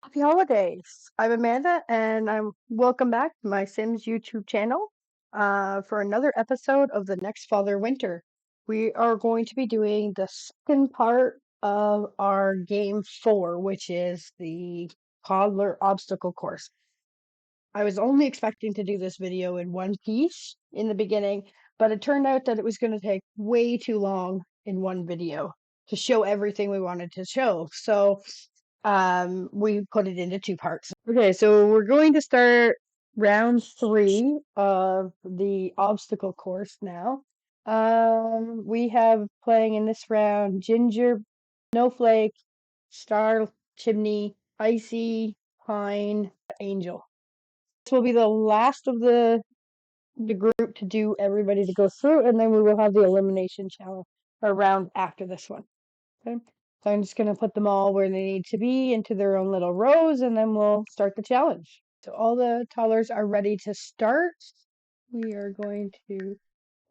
Happy holidays. I'm Amanda and I'm welcome back to my Sims YouTube channel for another episode of the next Father Winter. We are going to be doing the second part of our game 4, which is the Toddler Obstacle Course. I was only expecting to do this video in one piece in the beginning, but it turned out that it was going to take way too long in one video to show everything we wanted to show. So we put it into two parts. Okay, so we're going to start round 3 of the obstacle course now. We have playing in this round Ginger, Snowflake, Star, Chimney, Icy, Pine, Angel. This will be the last of the group to do everybody to go through, and then we will have the elimination challenge or round after this one. Okay. So I'm just going to put them all where they need to be into their own little rows, and then we'll start the challenge. So all the toddlers are ready to start. We are going to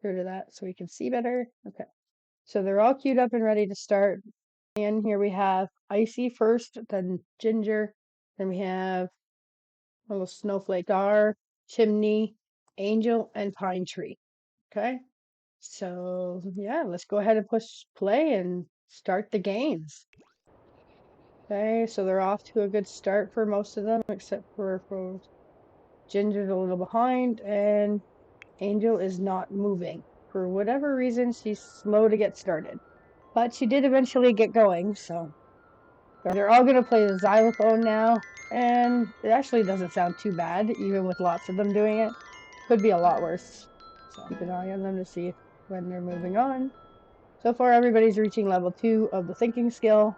go to that so we can see better. Okay. So they're all queued up and ready to start. And here we have Icy first, then Ginger, then we have a little Snowflake, Star, Chimney, Angel, and Pine Tree. Okay. So yeah, let's go ahead and push play and start the games. Okay, so they're off to a good start for most of them, except for Ginger's a little behind, and Angel is not moving. For whatever reason, she's slow to get started. But she did eventually get going, so they're all going to play the xylophone now, and it actually doesn't sound too bad, even with lots of them doing it. Could be a lot worse. So keep an eye on them to see when they're moving on. So far, everybody's reaching level 2 of the thinking skill.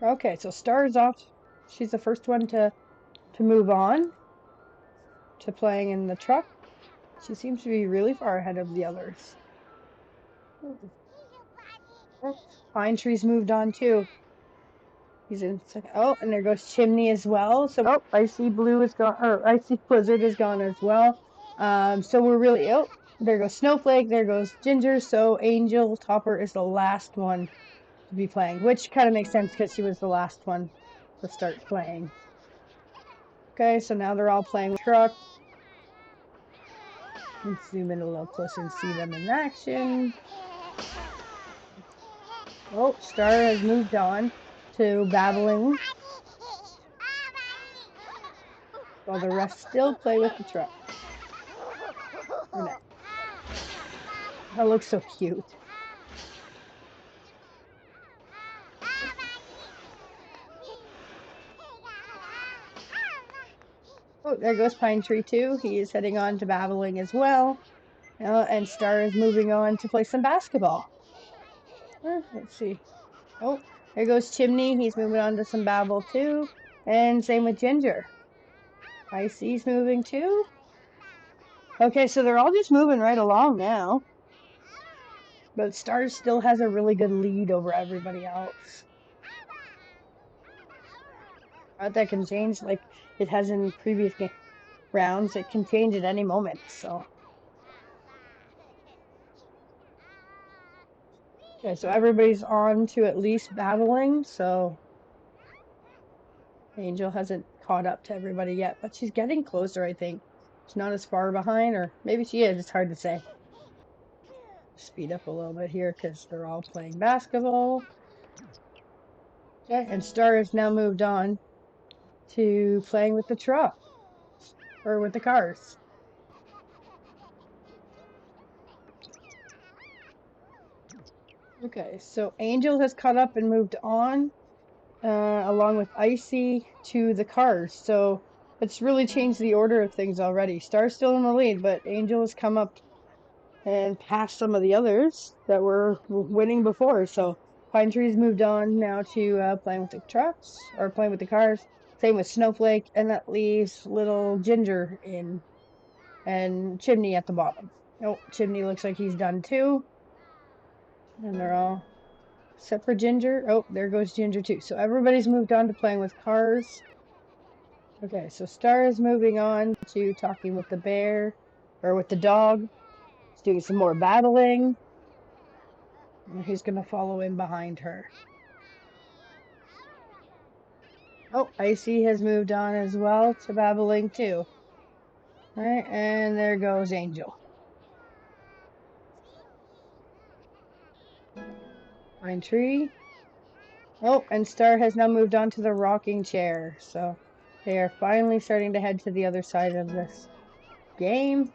Okay, so Star is off. She's the first one to move on to playing in the truck. She seems to be really far ahead of the others. Pine Tree's moved on too. He's in second. Oh, and there goes Chimney as well. So Icy Blue is gone, or Icy Blizzard is gone as well. So we're really there goes Snowflake, there goes Ginger. So Angel Topper is the last one to be playing, which kind of makes sense because she was the last one to start playing. Okay, so now they're all playing with truck. Let's zoom in a little closer and see them in action. Oh, Star has moved on to babbling, while the rest still play with the truck. That looks so cute. Oh, there goes Pine Tree too. He is heading on to babbling as well. And Star is moving on to play some basketball. Let's see. Oh, there goes Chimney. He's moving on to some babble too. And same with Ginger. Icy's moving too. Okay, so they're all just moving right along now. But Star still has a really good lead over everybody else. That can change like it has in previous rounds. It can change at any moment, so. Okay, so everybody's on to at least battling, so Angel hasn't caught up to everybody yet, but she's getting closer, I think. She's not as far behind, or maybe she is, it's hard to say. Speed up a little bit here because they're all playing basketball. Okay, and Star has now moved on to playing with the truck, or with the cars. Okay, so Angel has caught up and moved on, along with Icy to the cars. So it's really changed the order of things already. Star's still in the lead, but Angel has come up and passed some of the others that were winning before. So Pine Tree's moved on now to playing with the trucks, or playing with the cars. Same with Snowflake, and that leaves little Ginger in, and Chimney at the bottom. Oh, Chimney looks like he's done too. And they're all, except for Ginger. Oh, there goes Ginger too. So everybody's moved on to playing with cars. Okay, so Star is moving on to talking with the bear, or with the dog. He's doing some more battling. And he's going to follow in behind her. Oh, Icy has moved on as well to babbling too. All right, and there goes Angel. Pine Tree. Oh, and Star has now moved on to the rocking chair. So they are finally starting to head to the other side of this game.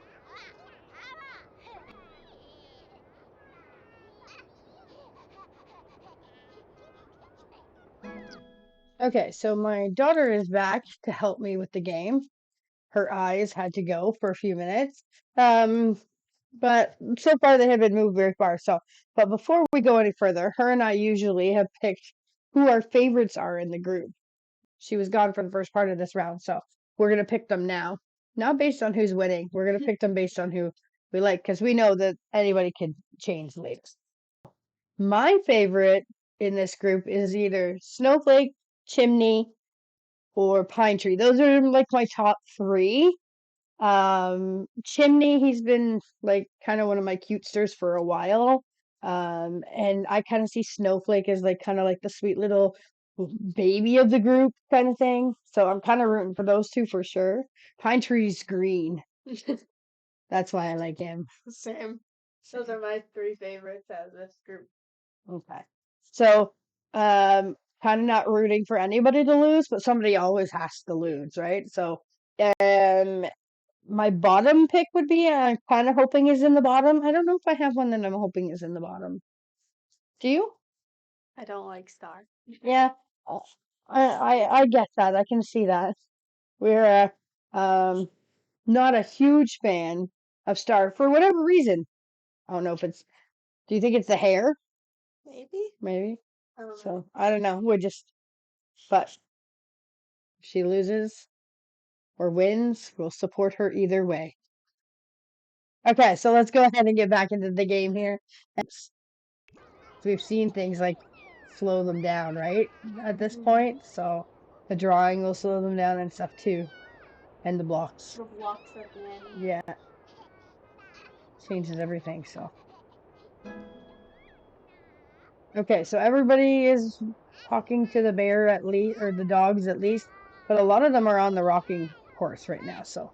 Okay, so my daughter is back to help me with the game. Her eyes had to go for a few minutes. But so far they haven't moved very far. But before we go any further, her and I usually have picked who our favorites are in the group. She was gone for the first part of this round, so we're gonna pick them now. Not based on who's winning. We're gonna pick them based on who we like, because we know that anybody can change later. My favorite in this group is either Snowflake, Chimney, or Pine Tree. Those are like my top three. Chimney, he's been like kind of one of my cutesters for a while. And I kind of see Snowflake as like kind of like the sweet little baby of the group kind of thing. So I'm kind of rooting for those two for sure. Pine Tree's green. That's why I like him. Same. Those are my three favorites out of this group. Okay. So, kind of not rooting for anybody to lose, but somebody always has to lose, right? So, um, my bottom pick would be I'm kind of hoping is in the bottom. I don't know if I have one that I'm hoping is in the bottom. Do you? I don't like Star. Yeah. uh, I get that. I can see that. We're not a huge fan of Star for whatever reason. I don't know if it's. Do you think it's the hair? Maybe. Maybe. I don't know. So I don't know. We're just. But if she loses or wins, we'll support her either way. Okay, so let's go ahead and get back into the game here. We've seen things like slow them down, right? At this point, so the drawing will slow them down and stuff too, and the blocks. The blocks at the end. Yeah, changes everything. So okay, so everybody is talking to the bear at least, or the dogs at least, but a lot of them are on the rocking horse right now. So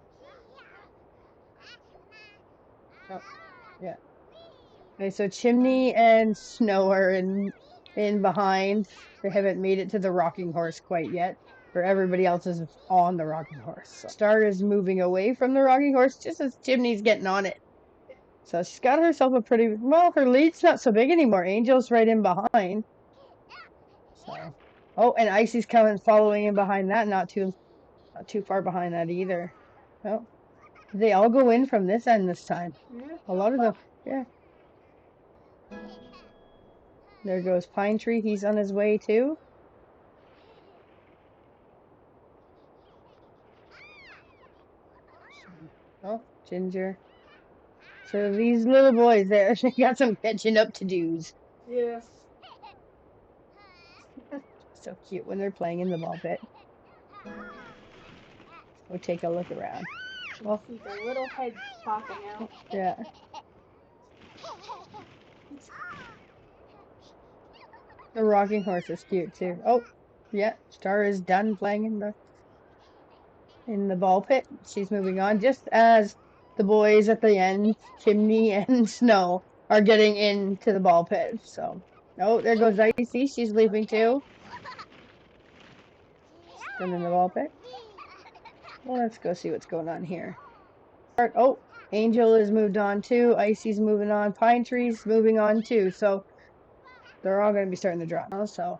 oh, yeah. Okay, so Chimney and Snow are in behind. They haven't made it to the rocking horse quite yet. Or everybody else is on the rocking horse. So Star is moving away from the rocking horse just as Chimney's getting on it. So she's got herself a pretty well, her lead's not so big anymore. Angel's right in behind. So oh, and Icy's coming following in behind that, not too far behind that either. Oh. They all go in from this end this time. Yeah. A lot of them, yeah. There goes Pine Tree. He's on his way too. Oh, Ginger. So these little boys there, they got some catching up to do's. Yeah. So cute when they're playing in the ball pit. We'll take a look around. Well, see their little heads popping out. Yeah. The rocking horse is cute too. Oh, yeah. Star is done playing in the ball pit. She's moving on just as the boys at the end, Chimney and Snow, are getting into the ball pit. So, oh, there goes Icy. She's leaving too. Done in the ball pit. Well, let's go see what's going on here. Oh, Angel has moved on too. Icy's moving on. Pine Tree's moving on too. So they're all going to be starting to draw now. So,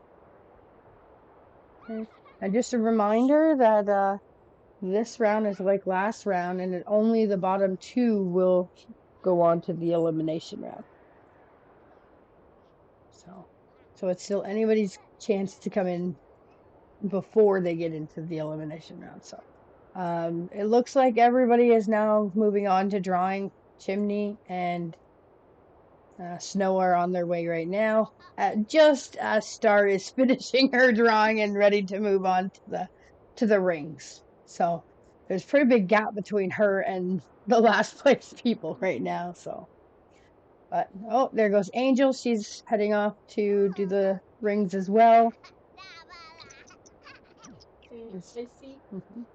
okay. And just a reminder that this round is like last round, and only the bottom two will go on to the elimination round. So it's still anybody's chance to come in before they get into the elimination round. So it looks like everybody is now moving on to drawing. Chimney and Snow are on their way right now. Just as Star is finishing her drawing and ready to move on to the rings. So there's a pretty big gap between her and the last place people right now. So, but oh, there goes Angel. She's heading off to do the rings as well. Icy. Mhm.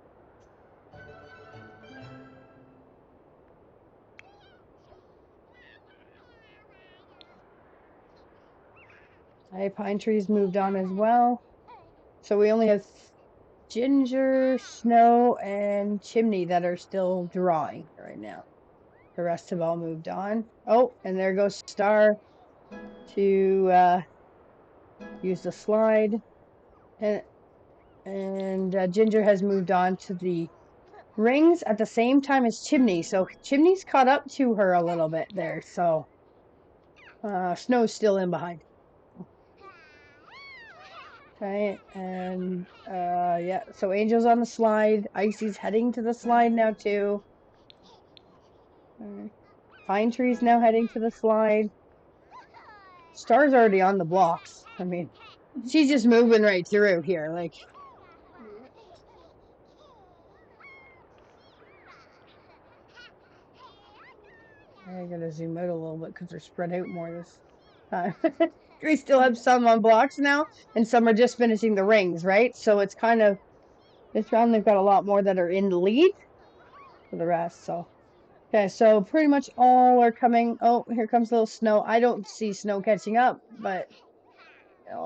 Pine Tree's moved on as well. So we only have Ginger, Snow, and Chimney that are still drawing right now. The rest have all moved on. Oh, and there goes Star to use the slide. And Ginger has moved on to the rings at the same time as Chimney. So Chimney's caught up to her a little bit there. So Snow's still in behind. Okay, and yeah, so Angel's on the slide. Icy's heading to the slide now too. Pine Tree's now heading to the slide. Star's already on the blocks. I mean, she's just moving right through here. Like, I gotta zoom out a little bit because they're spread out more this time. We still have some on blocks now, and some are just finishing the rings, right? So it's kind of this round they've got a lot more that are in the lead for the rest. So okay, so pretty much all are coming. Oh, here comes a little Snow. I don't see Snow catching up, but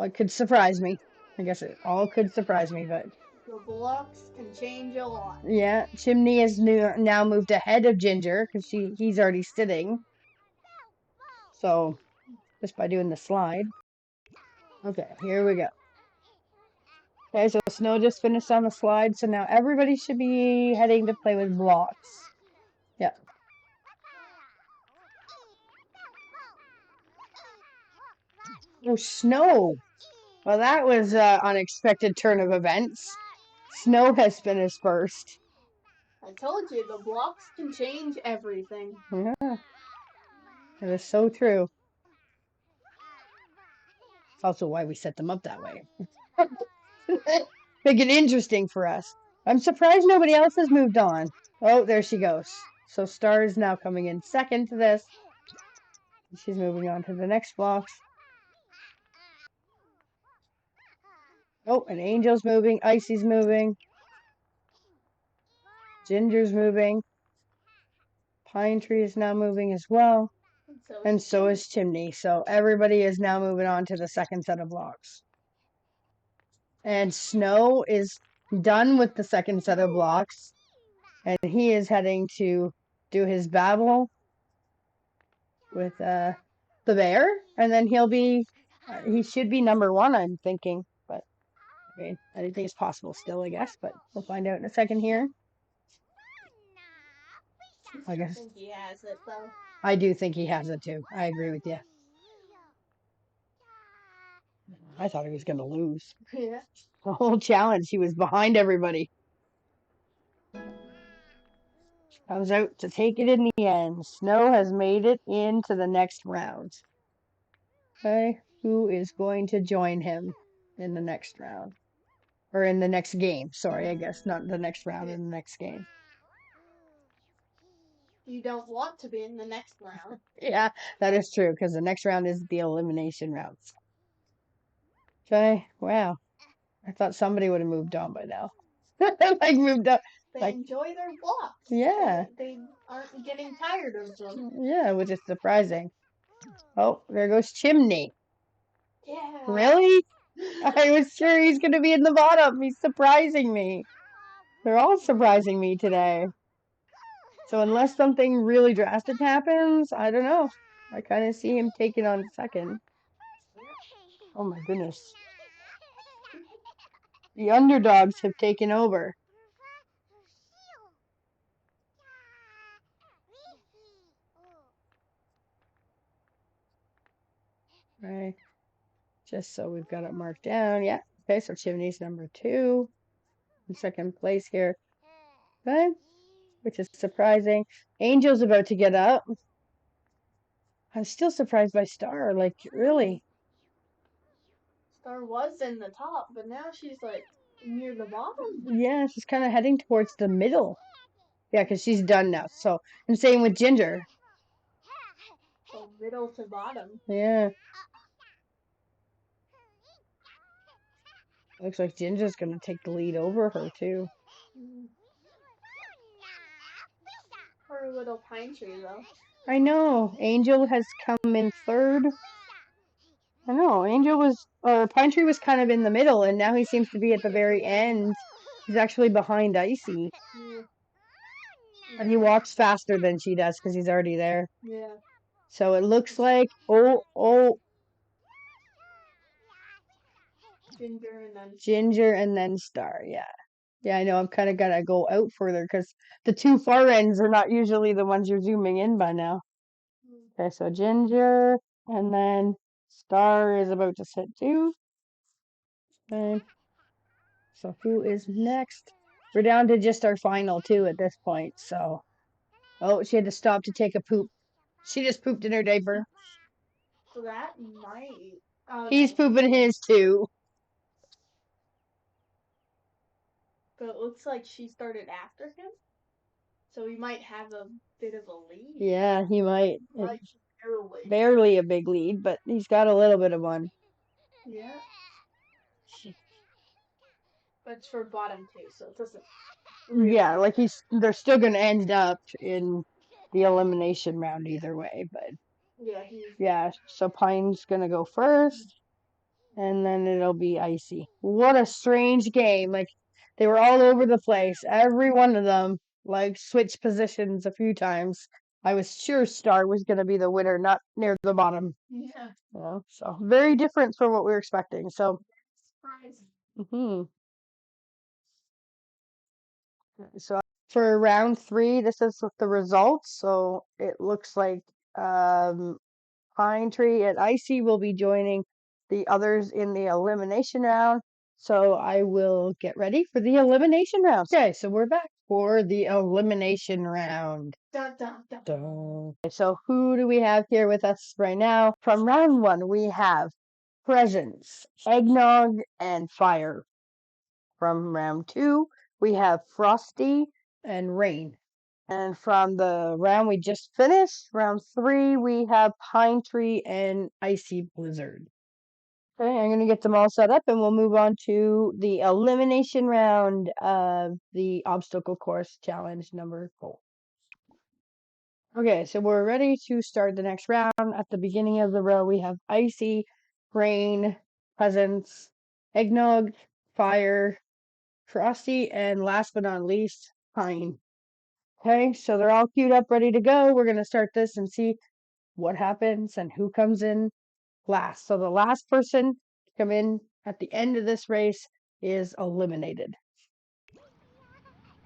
it could surprise me. I guess it all could surprise me, but The blocks can change a lot. yeah, Chimney is now moved ahead of Ginger because he's already sitting. So just by doing the slide. Okay, here we go. Okay, so Snow just finished on the slide, so now everybody should be heading to play with blocks. Yeah. Oh, Snow. Well, that was an unexpected turn of events. Snow has finished first. I told you, the blocks can change everything. Yeah. It is so true. It's also why we set them up that way. Make it interesting for us. I'm surprised nobody else has moved on. Oh, there she goes. So Star is now coming in second to this. She's moving on to the next blocks. Oh, and Angel's moving. Icy's moving. Ginger's moving. Pine Tree is now moving as well. And so is Chimney. So everybody is now moving on to the second set of blocks. And Snow is done with the second set of blocks. And he is heading to do his battle with the bear. And then he should be number one, I'm thinking. But I mean, anything is possible still, I guess. But we'll find out in a second here. I guess. think he has it, though. I do think he has it too. I agree with you. I thought he was going to lose. Yeah. The whole challenge, he was behind everybody. Comes out to take it in the end. Snow has made it into the next round. Okay, who is going to join him in the next round? Or in the next game. Sorry, I guess. Not the next round, in the next game. You don't want to be in the next round. Yeah, that is true, because the next round is the elimination round. Okay, wow. I thought somebody would have moved on by now. Like, moved up. They Like, enjoy their blocks. yeah. They aren't getting tired of them. Yeah, which is surprising. Oh, there goes Chimney. Yeah. Really? I was sure he's going to be in the bottom. He's surprising me. They're all surprising me today. So unless something really drastic happens, I don't know. I kind of see him taking on second. Oh my goodness. The underdogs have taken over. Right. Just so we've got it marked down. Yeah. Okay, so Chimney's number 2 in second place here. Okay. Which is surprising. Angel's about to get up. I'm still surprised by Star. Like, really? Star was in the top, but now she's like near the bottom. Yeah, she's kind of heading towards the middle. Yeah, because she's done now. So, and same with Ginger. So middle to bottom. Yeah. Looks like Ginger's gonna take the lead over her too. Her little pine tree, though. I know. Angel has come in third. I know. Pine Tree was kind of in the middle, and now he seems to be at the very end. He's actually behind Icy. Yeah. But he walks faster than she does because he's already there. Yeah. So it looks like, Ginger and then Star, yeah. Yeah, I know. I'm kind of gotta go out further because the two far ends are not usually the ones you're zooming in by now. Okay, so Ginger and then Star is about to sit too. Okay. So who is next? We're down to just our final two at this point. So, oh, she had to stop to take a poop. She just pooped in her diaper. So that might. He's pooping his too. But it looks like she started after him. So he might have a bit of a lead. Yeah, he might. Like Barely a big lead, but he's got a little bit of one. Yeah. But it's for bottom two, so it doesn't. Really Yeah, like they're still gonna end up in the elimination round either way, but yeah, so Pine's gonna go first, and then it'll be Icy. What a strange game. Like, they were all over the place. Every one of them, like, switched positions a few times. I was sure Star was gonna be the winner, not near the bottom. Yeah. Yeah, so very different from what we were expecting. So, Surprise. So for round 3, this is the results. So it looks like Pine Tree and Icy will be joining the others in the elimination round. So I will get ready for the elimination round. Okay, so we're back for the elimination round. Dun, dun, dun. Dun. So who do we have here with us right now? From round 1, we have Presents, Eggnog, and Fire. From round 2, we have Frosty and Rain. And from the round we just finished, round 3, we have Pine Tree and Icy Blizzard. Okay, I'm going to get them all set up and we'll move on to the elimination round of the obstacle course challenge number 4. Okay, so we're ready to start the next round. At the beginning of the row, we have Icy, Rain, Presents, Eggnog, Fire, Frosty, and last but not least, Pine. Okay, so they're all queued up, ready to go. We're going to start this and see what happens and who comes in last. So the last person to come in at the end of this race is eliminated.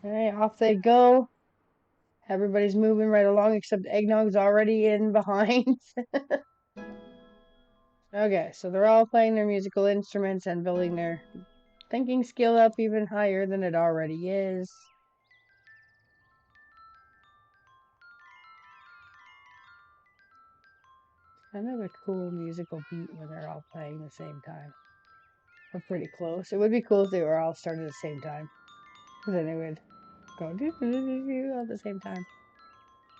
Okay, off they go. Everybody's moving right along except Eggnog's already in behind. Okay, so they're all playing their musical instruments and building their thinking skill up even higher than it already is. Kind of a cool musical beat when they're all playing at the same time. We're pretty close. It would be cool if they were all started at the same time. Because then they would go do do do do all at the same time.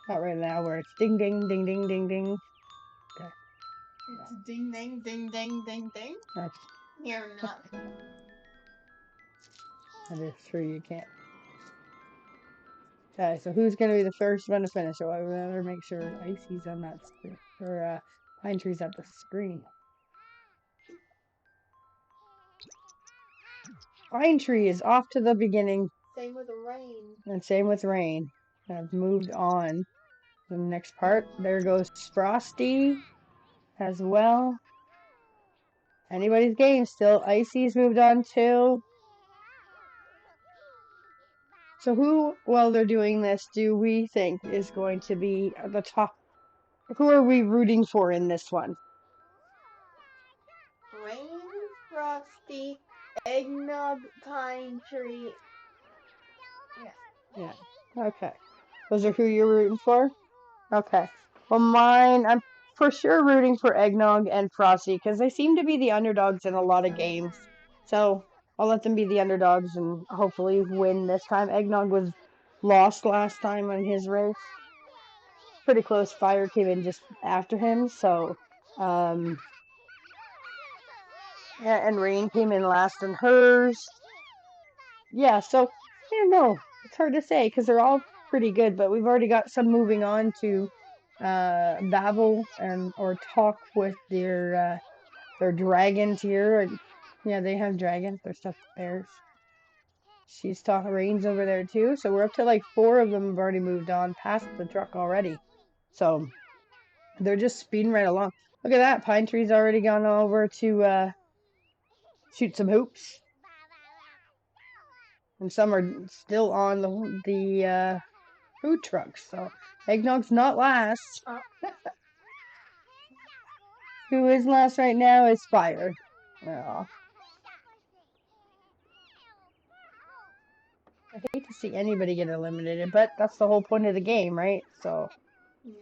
Not right now where it's ding ding ding ding ding ding. Okay. It's ding ding ding ding ding ding. That's, You're not. that is true, you can't. Okay, so who's gonna be the first one to finish? So I better make sure Icy's on that screen. Or Pine Tree's at the screen. Pine Tree is off to the beginning. Same with Rain. And same with Rain. I've moved on to the next part. There goes Frosty as well. Anybody's game still. Icy's moved on too. So who, while they're doing this, do we think is going to be at the top? Who are we rooting for in this one? Rain, Frosty, Eggnog, Pine Tree. Yeah. Okay. Those are who you're rooting for? Okay. Well, mine, I'm for sure rooting for Eggnog and Frosty because they seem to be the underdogs in a lot of games. So I'll let them be the underdogs and hopefully win this time. Eggnog was lost last time on his race. Pretty close. Fire came in just after him, so Yeah, and Rain came in last in hers. Yeah, so I don't know. It's hard to say because they're all pretty good, but we've already got some moving on to babble and or talk with their dragons here. Yeah, they have dragons. They're stuffed bears. She's talking Rain's over there too. So we're up to like 4 of them have already moved on past the truck already. So they're just speeding right along. Look at that. Pine Tree's already gone over to shoot some hoops. And some are still on the food trucks. So Eggnog's not last. Who is last right now is Fire. Oh. I hate to see anybody get eliminated, but that's the whole point of the game, right? So. Yeah.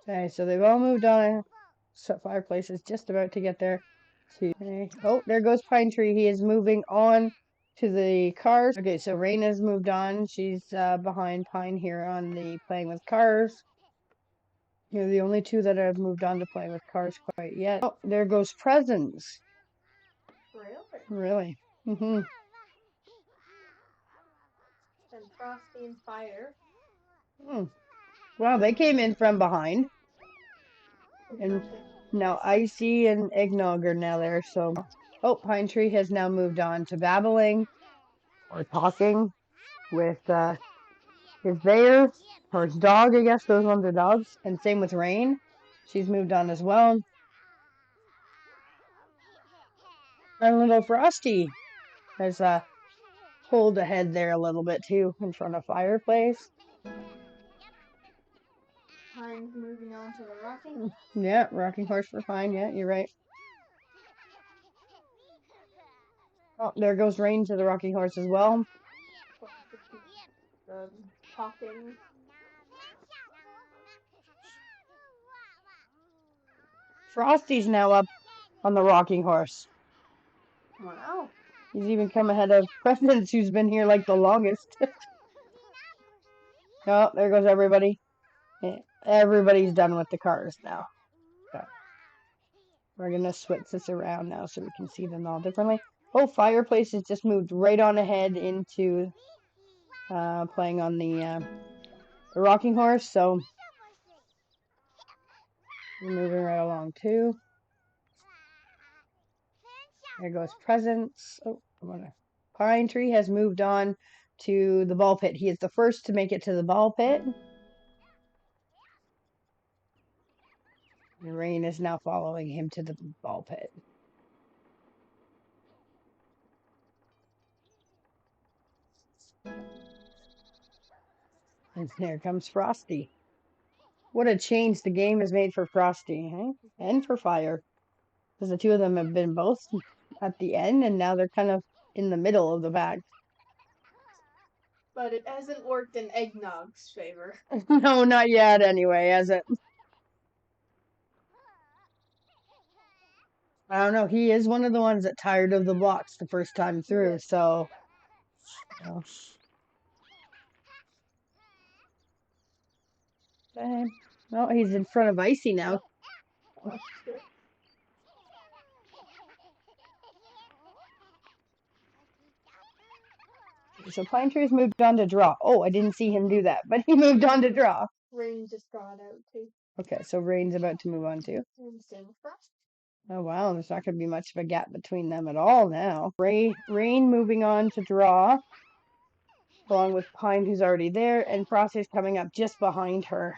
Okay, so they've all moved on. So Fireplace is just about to get there. Okay. Oh, there goes Pine Tree. He is moving on to the cars. Okay, so Raina's moved on. She's behind Pine here on the playing with cars. You're the only two that have moved on to playing with cars quite yet. Oh, there goes Presents. Really? Really? And Frosty and Fire. Wow, they came in from behind. And now Icy and Eggnog are now there, so. Oh, Pine Tree has now moved on to babbling or talking with his bear or his dog, I guess. Those ones are dogs. And same with Rain. She's moved on as well. And little Frosty has pulled ahead there a little bit too in front of Fireplace. Pine's moving on to the rocking. Yeah, rocking horse for Pine. Yeah, you're right. Oh, there goes Rain to the rocking horse as well. The talking. Frosty's now up on the rocking horse. Wow. He's even come ahead of Presence, who's been here like the longest. Oh, there goes everybody. Everybody's done with the cars now. Okay. We're going to switch this around now so we can see them all differently. Oh, Fireplace has just moved right on ahead into playing on the rocking horse. So we're moving right along too. There goes Presence. Oh, Pine Tree has moved on to the ball pit. He is the first to make it to the ball pit. And Rain is now following him to the ball pit. And there comes Frosty. What a change the game has made for Frosty, eh? And for Fire. Because the two of them have been both at the end, and now they're kind of in the middle of the pack. But it hasn't worked in Eggnog's favor. No, not yet anyway, has it? I don't know. He is one of the ones that tired of the blocks the first time through, so. Okay. Oh, he's in front of Icy now. So Pine Tree's moved on to draw. Oh, I didn't see him do that, but he moved on to draw. Rain just got out too. Okay, so Rain's about to move on too. And same with Frost. Oh wow, there's not going to be much of a gap between them at all now. Rain moving on to draw, along with Pine, who's already there, and Frosty's coming up just behind her.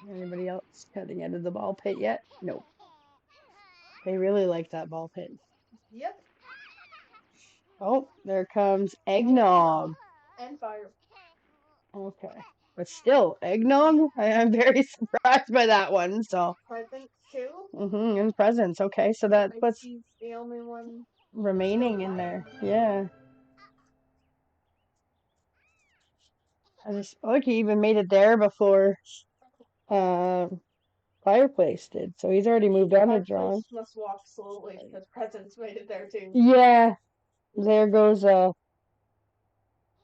Anybody else heading out of the ball pit yet? Nope. They really like that ball pit. Yep. Oh, there comes Eggnog. And Fire. Okay. But still, Eggnog? I'm very surprised by that one, so. Present too. And Presents. Okay, so that puts He's the only one remaining in there. Yeah. Look, he even made it there before Fireplace did. So he's already moved on to drawing. Fireplace must walk slowly because Presents made it there too. Yeah. There goes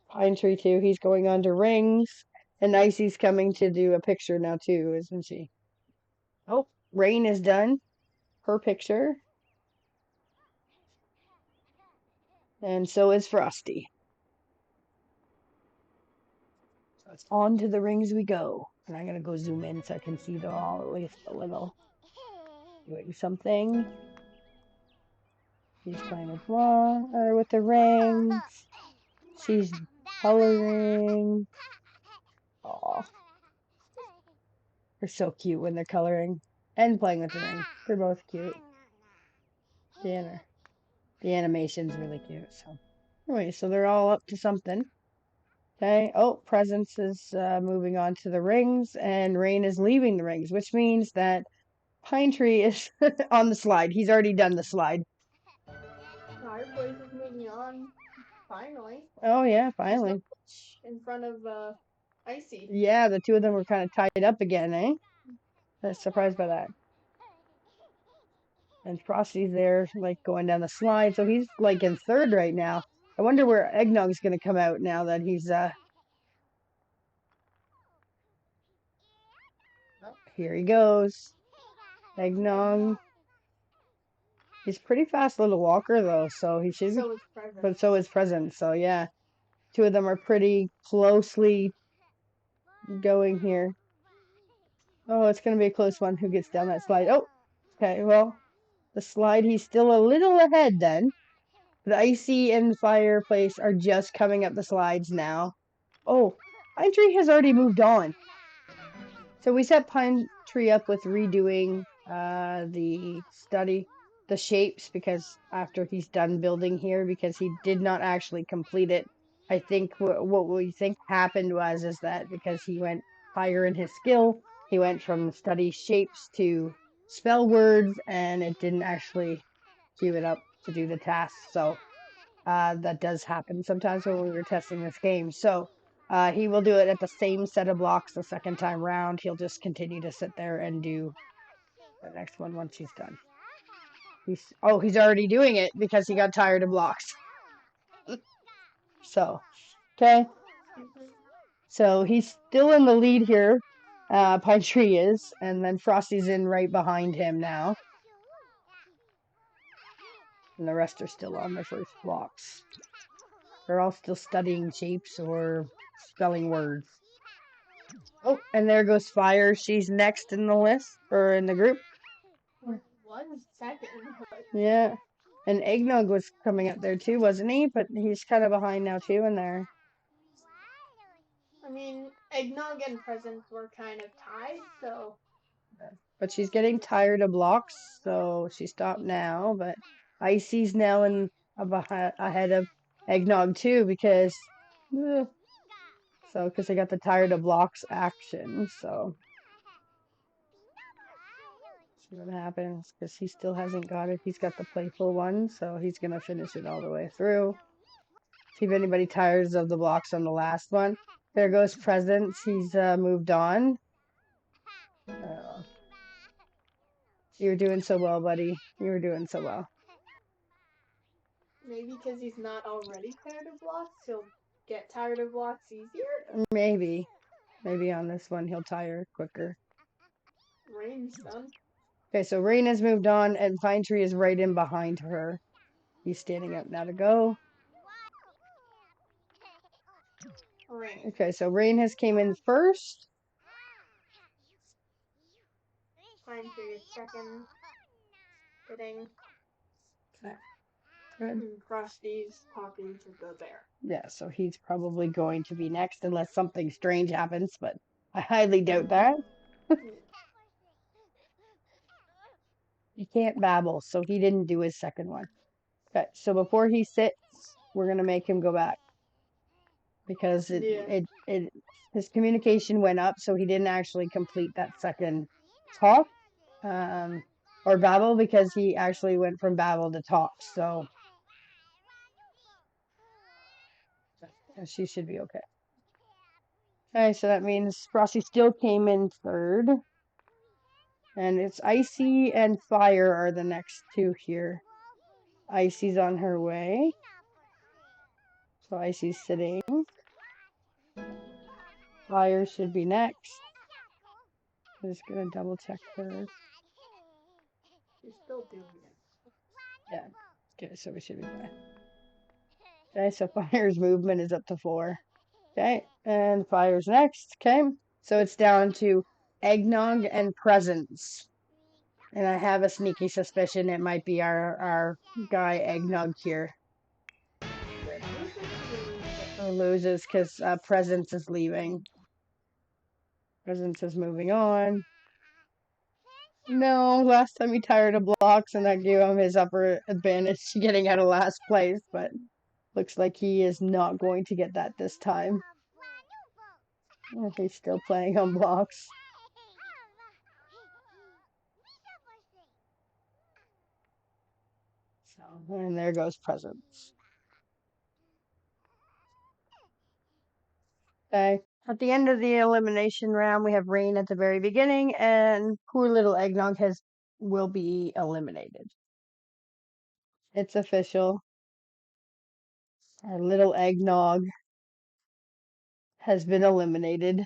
Pine Tree too. He's going on to Rings. And Icy's coming to do a picture now too, isn't she? Oh, Rain is done. Her picture. And so is Frosty. So it's on to the rings we go. And I'm gonna go zoom in so I can see them all at least a little. Doing something. She's playing with or with the rings. She's coloring. Aw, they're so cute when they're coloring and playing with the ring. They're both cute. The animation's really cute. So anyway, so they're all up to something. Okay. Oh, Presence is moving on to the rings, and Rain is leaving the rings, which means that Pine Tree is on the slide. He's already done the slide. Fireplace is moving on. Finally. Oh yeah, finally. In front of Icy. Yeah, the two of them were kind of tied up again, eh? I was surprised by that. And Frosty's there, like going down the slide, so he's like in third right now. I wonder where Eggnog's gonna come out now that he's here he goes. Eggnog. He's pretty fast little walker though, so he should. So is Present. But so is Present. So yeah, two of them are pretty closely going here. Oh, it's gonna be a close one. Who gets down that slide? Oh, okay. Well, the slide he's still a little ahead then. The Icy and Fireplace are just coming up the slides now. Oh, Pine Tree has already moved on. So we set Pine Tree up with redoing the shapes, because after he's done building here, because he did not actually complete it. I think what we think happened is that because he went higher in his skill, he went from study shapes to spell words, and it didn't actually queue it up to do the task. So that does happen sometimes when we were testing this game. So he will do it at the same set of blocks the second time round. He'll just continue to sit there and do the next one once he's done. He's already doing it because he got tired of blocks. So, okay. So he's still in the lead here. Pine Tree is, and then Frosty's in right behind him now. And the rest are still on their first blocks. They're all still studying shapes or spelling words. Oh, and there goes Fire. She's next in the list, or in the group. 1 second. Yeah. And Eggnog was coming up there too, wasn't he? But he's kind of behind now too in there. I mean, Eggnog and Presents were kind of tied, so. But she's getting tired of blocks, so she stopped now. But Icy's now ahead of Eggnog too, because because they got the tired of blocks action. So see what happens, because he still hasn't got it. He's got the playful one, so he's gonna finish it all the way through. See if anybody tires of the blocks on the last one. There goes Presents. He's moved on. You were doing so well, buddy. You were doing so well. Maybe because he's not already tired of blocks, he'll get tired of blocks easier? Maybe. Maybe on this one he'll tire quicker. Rain's done. Okay, so Rain has moved on, and Pine Tree is right in behind her. He's standing up now to go. Rain. Okay, so Rain has came in first. Pine Tree is second. Fitting. Okay. Good. Frosty's talking to the bear. Yeah, so he's probably going to be next unless something strange happens, but I highly doubt that. He can't babble, so he didn't do his second one. Okay, so before he sits, we're gonna make him go back, because his communication went up, so he didn't actually complete that second talk, or babble, because he actually went from babble to talk. So she should be okay. Okay, so that means Frosty still came in third. And it's Icy and Fire are the next two here. Icy's on her way. So Icy's sitting. Fire should be next. I'm just gonna double check her. She's still doing it. Yeah. Okay, so we should be fine. Okay, so Fire's movement is up to 4. Okay, and Fire's next. Okay, so it's down to Eggnog and Presents. And I have a sneaky suspicion it might be our guy Eggnog here. Who loses because Presents is leaving. Presents is moving on. No, last time he tired of blocks and that gave him his upper advantage getting out of last place, but looks like he is not going to get that this time. He's still playing on blocks. So, and there goes Presents. Okay. At the end of the elimination round, we have Rain at the very beginning, and poor little Eggnog will be eliminated. It's official. Our little Eggnog has been eliminated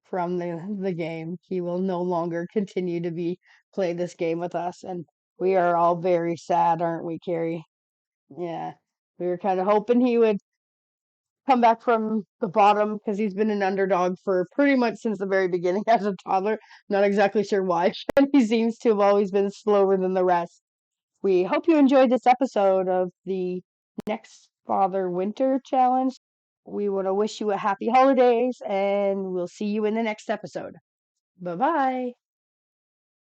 from the game. He will no longer continue to play this game with us, and we are all very sad, aren't we, Carrie? Yeah. We were kind of hoping he would come back from the bottom because he's been an underdog for pretty much since the very beginning as a toddler. Not exactly sure why. He seems to have always been slower than the rest. We hope you enjoyed this episode of the Next Father Winter Challenge. We want to wish you a happy holidays and we'll see you in the next episode. Bye bye.